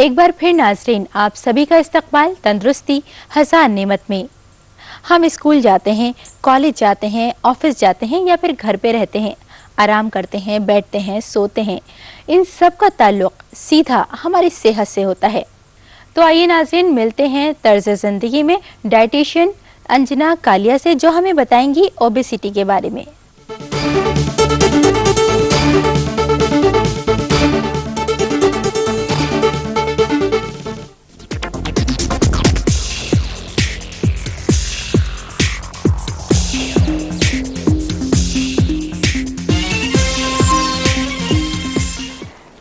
एक बार फिर नाज़रीन, आप सभी का इस्तकबाल तंदुरुस्ती हजार नेमत में। हम स्कूल जाते हैं, कॉलेज जाते हैं, ऑफिस जाते हैं या फिर घर पे रहते हैं, आराम करते हैं, बैठते हैं, सोते हैं। इन सब का ताल्लुक सीधा हमारी सेहत से होता है। तो आइए नाज़रीन, मिलते हैं तर्ज ज़िंदगी में डाइटिशियन अंजना कालिया से, जो हमें बताएंगी ओबेसिटी के बारे में।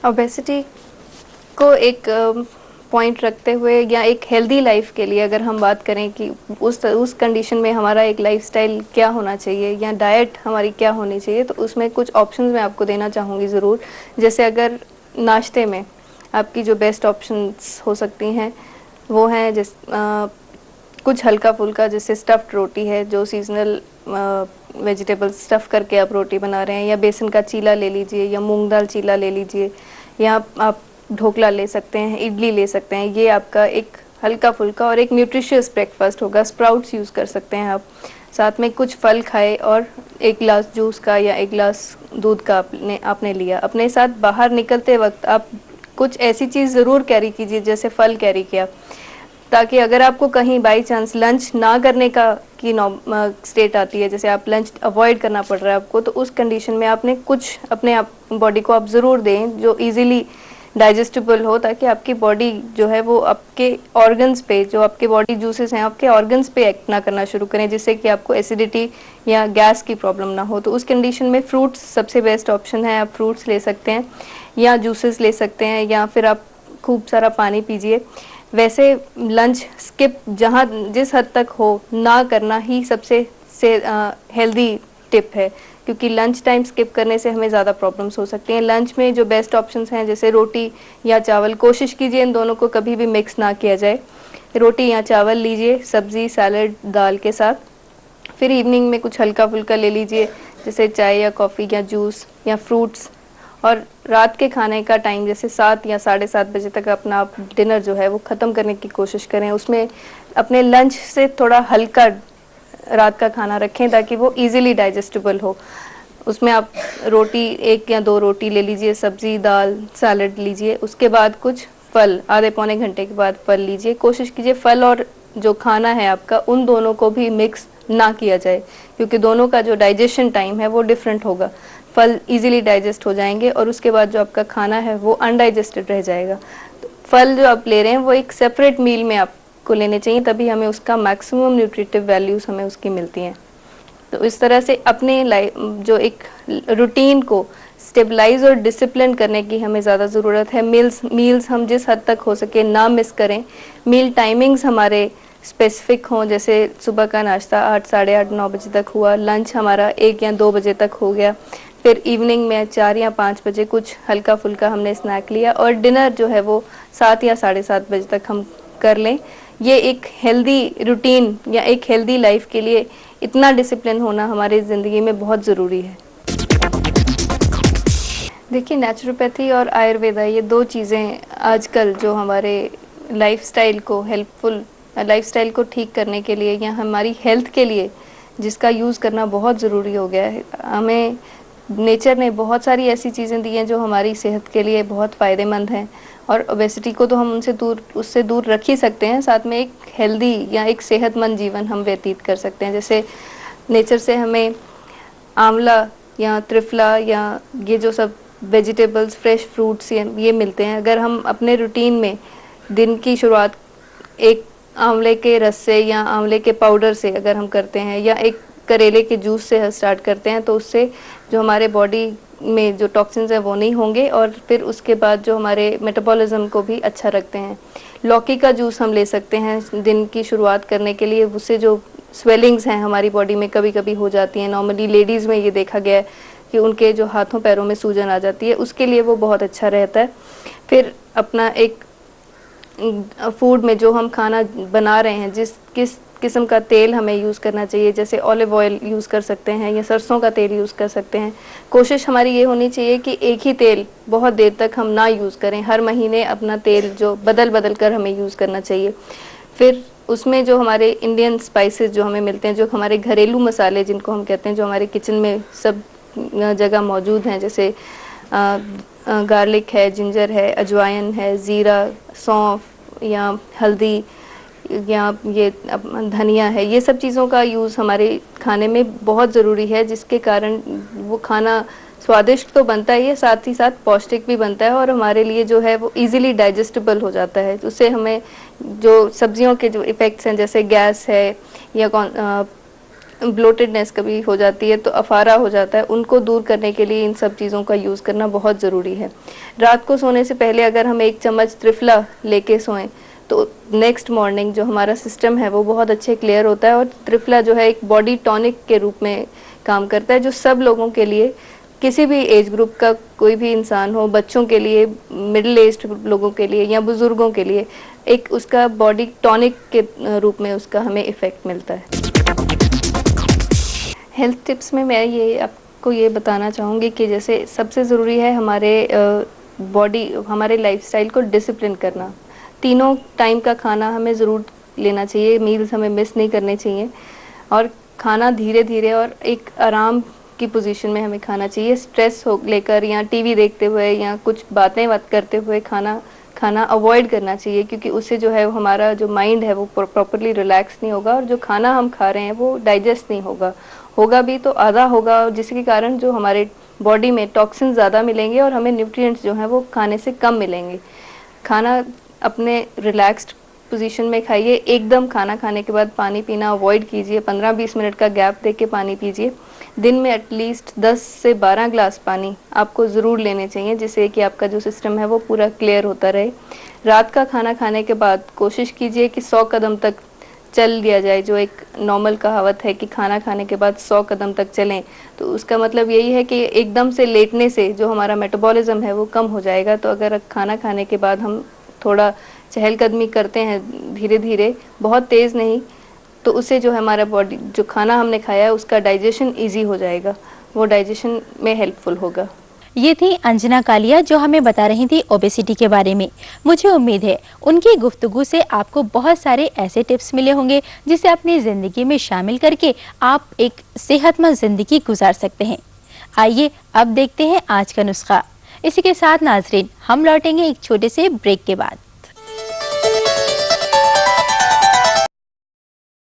ओबेसिटी को एक पॉइंट रखते हुए या एक हेल्दी लाइफ के लिए अगर हम बात करें कि उस कंडीशन में हमारा एक लाइफस्टाइल क्या होना चाहिए या डाइट हमारी क्या होनी चाहिए, तो उसमें कुछ ऑप्शंस मैं आपको देना चाहूँगी ज़रूर। जैसे अगर नाश्ते में आपकी जो बेस्ट ऑप्शंस हो सकती हैं वो हैं कुछ हल्का फुल्का, जैसे स्टफ्ड रोटी है, जो सीजनल वेजिटेबल स्टफ़ करके आप रोटी बना रहे हैं, या बेसन का चीला ले लीजिए, या मूंग दाल चीला ले लीजिए, या आप ढोकला ले सकते हैं, इडली ले सकते हैं। ये आपका एक हल्का फुल्का और एक न्यूट्रिशियस ब्रेकफास्ट होगा। स्प्राउट्स यूज़ कर सकते हैं आप, साथ में कुछ फल खाए और एक गिलास जूस का या एक गिलास दूध का आपने लिया। अपने साथ बाहर निकलते वक्त आप कुछ ऐसी चीज़ ज़रूर कैरी कीजिए, जैसे फल कैरी किया, ताकि अगर आपको कहीं बाई चांस लंच ना करने का की स्टेट आती है, जैसे आप लंच अवॉइड करना पड़ रहा है आपको, तो उस कंडीशन में आपने कुछ अपने आप बॉडी को आप ज़रूर दें जो इजीली डाइजेस्टेबल हो, ताकि आपकी बॉडी जो है वो आपके ऑर्गन्स पे, जो आपके बॉडी जूसेस हैं आपके ऑर्गन्स पे एक्ट ना करना शुरू करें, जिससे कि आपको एसिडिटी या गैस की प्रॉब्लम ना हो। तो उस कंडीशन में फ्रूट्स सबसे बेस्ट ऑप्शन है। आप फ्रूट्स ले सकते हैं या जूसेस ले सकते हैं, या फिर आप खूब सारा पानी पीजिए। वैसे लंच स्किप जहाँ जिस हद तक हो ना करना ही सबसे हेल्दी टिप है, क्योंकि लंच टाइम स्किप करने से हमें ज़्यादा प्रॉब्लम्स हो सकती हैं। लंच में जो बेस्ट ऑप्शंस हैं, जैसे रोटी या चावल, कोशिश कीजिए इन दोनों को कभी भी मिक्स ना किया जाए। रोटी या चावल लीजिए, सब्ज़ी सैलड दाल के साथ। फिर इवनिंग में कुछ हल्का फुल्का ले लीजिए, जैसे चाय या कॉफ़ी या जूस या फ्रूट्स। और रात के खाने का टाइम जैसे 7 या 7:30 बजे तक अपना आप डिनर जो है वो ख़त्म करने की कोशिश करें। उसमें अपने लंच से थोड़ा हल्का रात का खाना रखें, ताकि वो इजीली डाइजेस्टेबल हो। उसमें आप रोटी 1 या 2 रोटी ले लीजिए, सब्ज़ी दाल सैलड लीजिए। उसके बाद कुछ फल, आधे पौने घंटे के बाद फल लीजिए। कोशिश कीजिए फल और जो खाना है आपका, उन दोनों को भी मिक्स ना किया जाए, क्योंकि दोनों का जो डाइजेशन टाइम है वो डिफरेंट होगा। फल इजीली डाइजेस्ट हो जाएंगे और उसके बाद जो आपका खाना है वो अनडाइजेस्टेड रह जाएगा। तो फल जो आप ले रहे हैं वो एक सेपरेट मील में आपको लेने चाहिए, तभी हमें उसका मैक्सिमम न्यूट्रिटिव वैल्यूज़ हमें उसकी मिलती हैं। तो इस तरह से अपने लाइफ जो एक रूटीन को स्टेबलाइज और डिसिप्लिन करने की हमें ज़्यादा ज़रूरत है। मील्स हम जिस हद तक हो सके ना मिस करें। मील टाइमिंग्स हमारे स्पेसिफिक हों, जैसे सुबह का नाश्ता 8, साढ़े 8, 9 बजे तक हुआ, लंच हमारा 1 या 2 बजे तक हो गया, फिर इवनिंग में 4 या 5 बजे कुछ हल्का फुल्का हमने स्नैक लिया, और डिनर जो है वो 7 या 7:30 बजे तक हम कर लें। ये एक हेल्दी रूटीन या एक हेल्दी लाइफ के लिए इतना डिसिप्लिन होना हमारी ज़िंदगी में बहुत ज़रूरी है। देखिए, नेचुरोपैथी और आयुर्वेदा, ये 2 चीज़ें आजकल जो हमारे लाइफस्टाइल को हेल्पफुल लाइफस्टाइल को ठीक करने के लिए या हमारी हेल्थ के लिए जिसका यूज़ करना बहुत ज़रूरी हो गया है। हमें नेचर ने बहुत सारी ऐसी चीज़ें दी हैं जो हमारी सेहत के लिए बहुत फ़ायदेमंद हैं, और ओबेसिटी को तो हम उससे दूर रख ही सकते हैं, साथ में एक हेल्दी या एक सेहतमंद जीवन हम व्यतीत कर सकते हैं। जैसे नेचर से हमें आंवला या त्रिफला या ये जो सब वेजिटेबल्स, फ्रेश फ्रूट्स ये मिलते हैं। अगर हम अपने रूटीन में दिन की शुरुआत एक आंवले के रस से या आंवले के पाउडर से अगर हम करते हैं, या एक करेले के जूस से स्टार्ट करते हैं, तो उससे जो हमारे बॉडी में जो टॉक्सिन्स हैं वो नहीं होंगे, और फिर उसके बाद जो हमारे मेटाबॉलिज्म को भी अच्छा रखते हैं। लौकी का जूस हम ले सकते हैं दिन की शुरुआत करने के लिए। उससे जो स्वेलिंग्स हैं हमारी बॉडी में कभी कभी हो जाती हैं, नॉर्मली लेडीज़ में ये देखा गया है कि उनके जो हाथों पैरों में सूजन आ जाती है, उसके लिए वो बहुत अच्छा रहता है। फिर अपना एक फूड में जो हम खाना बना रहे हैं, किस्म का तेल हमें यूज़ करना चाहिए, जैसे ऑलिव ऑयल यूज़ कर सकते हैं या सरसों का तेल यूज़ कर सकते हैं। कोशिश हमारी ये होनी चाहिए कि एक ही तेल बहुत देर तक हम ना यूज़ करें, हर महीने अपना तेल जो बदल बदल कर हमें यूज़ करना चाहिए। फिर उसमें जो हमारे इंडियन स्पाइसेस जो हमें मिलते हैं, जो हमारे घरेलू मसाले जिनको हम कहते हैं, जो हमारे किचन में सब जगह मौजूद हैं, जैसे गार्लिक है, जिंजर है, अजवाइन है, ज़ीरा, सौंफ या हल्दी या ये धनिया है, ये सब चीज़ों का यूज़ हमारे खाने में बहुत ज़रूरी है, जिसके कारण वो खाना स्वादिष्ट तो बनता ही है, साथ ही साथ पौष्टिक भी बनता है और हमारे लिए जो है वो इजीली डाइजेस्टेबल हो जाता है। तो उससे हमें जो सब्जियों के जो इफ़ेक्ट्स हैं, जैसे गैस है या ब्लोटेडनेस कभी हो जाती है तो अफारा हो जाता है, उनको दूर करने के लिए इन सब चीज़ों का यूज़ करना बहुत ज़रूरी है। रात को सोने से पहले अगर हम 1 चम्मच त्रिफला लेके सोएं तो नेक्स्ट मॉर्निंग जो हमारा सिस्टम है वो बहुत अच्छे क्लियर होता है। और त्रिफला जो है एक बॉडी टॉनिक के रूप में काम करता है, जो सब लोगों के लिए, किसी भी एज ग्रुप का कोई भी इंसान हो, बच्चों के लिए, मिडिल एज्ड लोगों के लिए या बुज़ुर्गों के लिए, एक उसका बॉडी टॉनिक के रूप में उसका हमें इफ़ेक्ट मिलता है। हेल्थ टिप्स में मैं ये आपको ये बताना चाहूँगी कि जैसे सबसे ज़रूरी है हमारे हमारे लाइफस्टाइल को डिसिप्लिन करना। तीनों टाइम का खाना हमें ज़रूर लेना चाहिए, मील्स हमें मिस नहीं करने चाहिए और खाना धीरे धीरे और एक आराम की पोजीशन में हमें खाना चाहिए। स्ट्रेस हो लेकर या टीवी देखते हुए या कुछ बातें करते हुए खाना अवॉइड करना चाहिए, क्योंकि उससे जो है हमारा जो माइंड है वो प्रॉपरली रिलैक्स नहीं होगा और जो खाना हम खा रहे हैं वो डाइजेस्ट नहीं होगा भी तो आधा होगा, जिसके कारण जो हमारे बॉडी में टॉक्सिन ज़्यादा मिलेंगे और हमें न्यूट्रिएंट्स जो हैं वो खाने से कम मिलेंगे। खाना अपने रिलैक्स्ड पोजीशन में खाइए। एकदम खाना खाने के बाद पानी पीना अवॉइड कीजिए, 15-20 मिनट का गैप दे के पानी पीजिए। दिन में एटलीस्ट 10 से 12 ग्लास पानी आपको ज़रूर लेने चाहिए, जिससे कि आपका जो सिस्टम है वो पूरा क्लियर होता रहे। रात का खाना खाने के बाद कोशिश कीजिए कि 100 कदम तक चल लिया जाए। जो एक नॉर्मल कहावत है कि खाना खाने के बाद 100 कदम तक चलें, तो उसका मतलब यही है कि एकदम से लेटने से जो हमारा मेटाबॉलिज्म है वो कम हो जाएगा। तो अगर खाना खाने के बाद हम थोड़ा चहलकदमी करते हैं धीरे धीरे, बहुत तेज़ नहीं, तो उससे जो है हमारा बॉडी, जो खाना हमने खाया है उसका डाइजेशन इजी हो जाएगा, वो डाइजेशन में हेल्पफुल होगा। ये थी अंजना कालिया जो हमें बता रही थी ओबेसिटी के बारे में। मुझे उम्मीद है उनकी गुफ्तगू से आपको बहुत सारे ऐसे टिप्स मिले होंगे जिसे अपनी ज़िंदगी में शामिल करके आप एक सेहतमंद ज़िंदगी गुजार सकते हैं। आइए अब देखते हैं आज का नुस्खा। इसी के साथ नाजरीन हम लौटेंगे एक छोटे से ब्रेक के बाद।